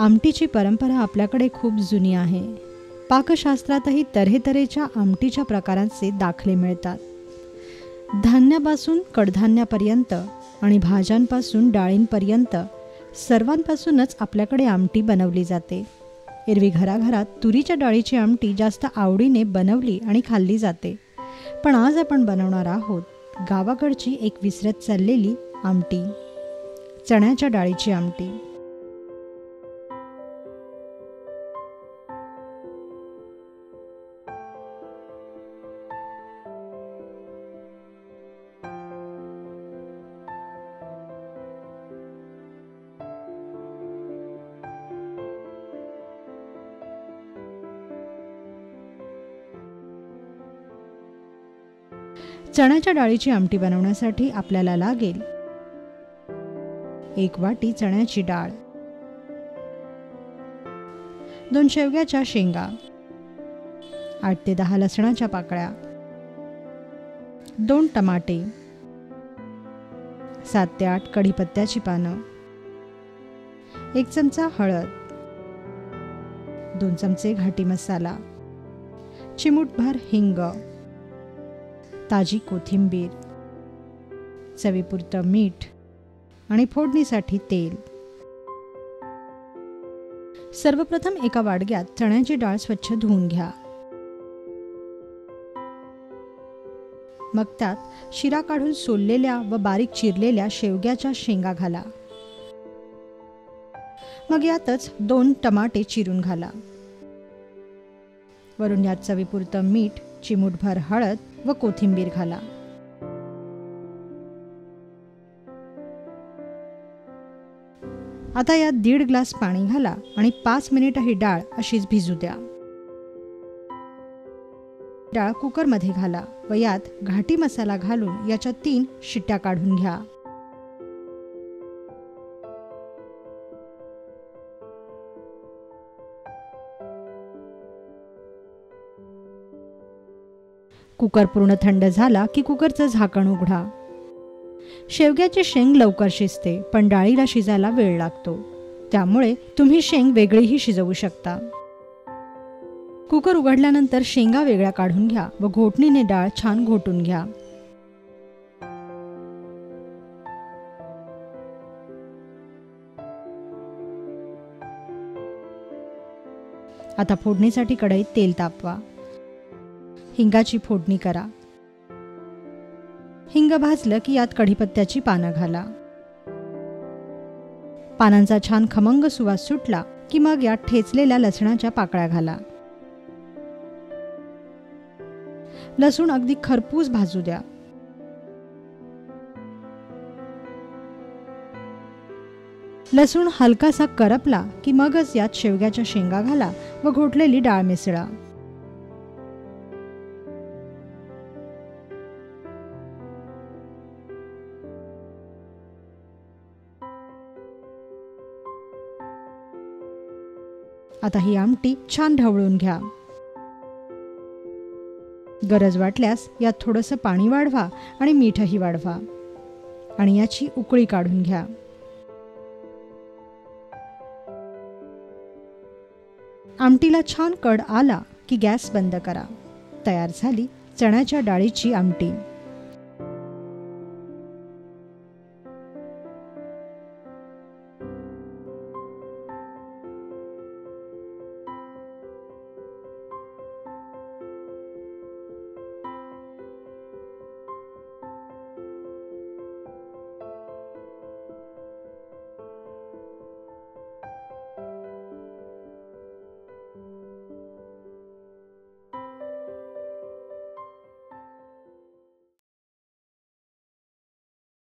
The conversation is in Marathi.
आमटीची परंपरा आपल्याकडे खूप जुनी आहे. पाकशास्त्रातही तऱ्हेतऱ्हेच्या आमटीच्या प्रकारांचे दाखले मिळतात. धान्यापासून कडधान्यापर्यंत आणि भाज्यांपासून डाळींपर्यंत सर्वांपासूनच आपल्याकडे आमटी बनवली जाते. एरवी घराघरात तुरीच्या डाळीची आमटी जास्त आवडीने बनवली आणि खाल्ली जाते. पण आज आपण बनवणार आहोत गावाकडची एक विसरत चाललेली आमटी, चण्याच्या डाळीची आमटी. चण्याच्या डाळीची आमटी बनवण्यासाठी आपल्याला लागेल 1 वाटी चण्याची डाळ, 2 शेवग्याच्या शेंगा, 8 ते 10 लसणाच्या पाकळ्या, 2 टमाटे, 7 ते 8 कढीपत्त्याची पानं, 1 चमचा हळद, 2 चमचे घाटी मसाला, चिमूटभर हिंग, ताजी कोथिंबीर, चवीपुरतं मीठ आणि फोडणीसाठी तेल. सर्वप्रथम एका वाडग्यात चण्याची डाळ स्वच्छ धुवून घ्या. मग त्यात शिरा काढून सोललेल्या व बारीक चिरलेल्या शेवग्याच्या शेंगा घाला. मग यातच 2 टमाटे चिरून घाला. वरून यात चवीपुरतं मीठ, चिमूटभर हळद व कोथिंबीर घाला. आता यात 1.5 ग्लास पाणी घाला आणि 5 मिनिटं ही डाळ अशीच भिजू द्या. डाळ कुकरमध्ये घाला व यात घाटी मसाला घालून याच्या 3 शिट्ट्या काढून घ्या. कुकर पूर्ण थंड झाला की कुकरचं झाकण उघडा. शेवग्याची शेंग लवकर शिजते, पण डाळीला शिजायला वेळ लागतो. त्यामुळे तुम्ही शेंग वेगळीही शिजवू शकता. कुकर उघडल्यानंतर शेंगा वेगळ्या काढून घ्या व घोटणीने डाळ छान घोटून घ्या. आता फोडणीसाठी कढईत तेल तापवा. हिंगाची फोडणी करा. हिंग भाजलं की यात कढीपत्त्याची पानं घाला. पानांचा छान खमंग सुवास सुटला की मग यात ठेचलेल्या लसणाच्या पाकळ्या घाला. लसूण अगदी खरपूस भाजू द्या. लसूण हलकासा करपला की मगच यात शेवग्याच्या शेंगा घाला व घोटलेली डाळ मिसळा. आता ही आमटी छान ढवळून घ्या. गरज वाटल्यास यात थोडंसं पाणी वाढवा आणि मीठही वाढवा आणि याची उकळी काढून घ्या. आमटीला छान कड आला की गॅस बंद करा. तयार झाली चण्याच्या डाळीची आमटी.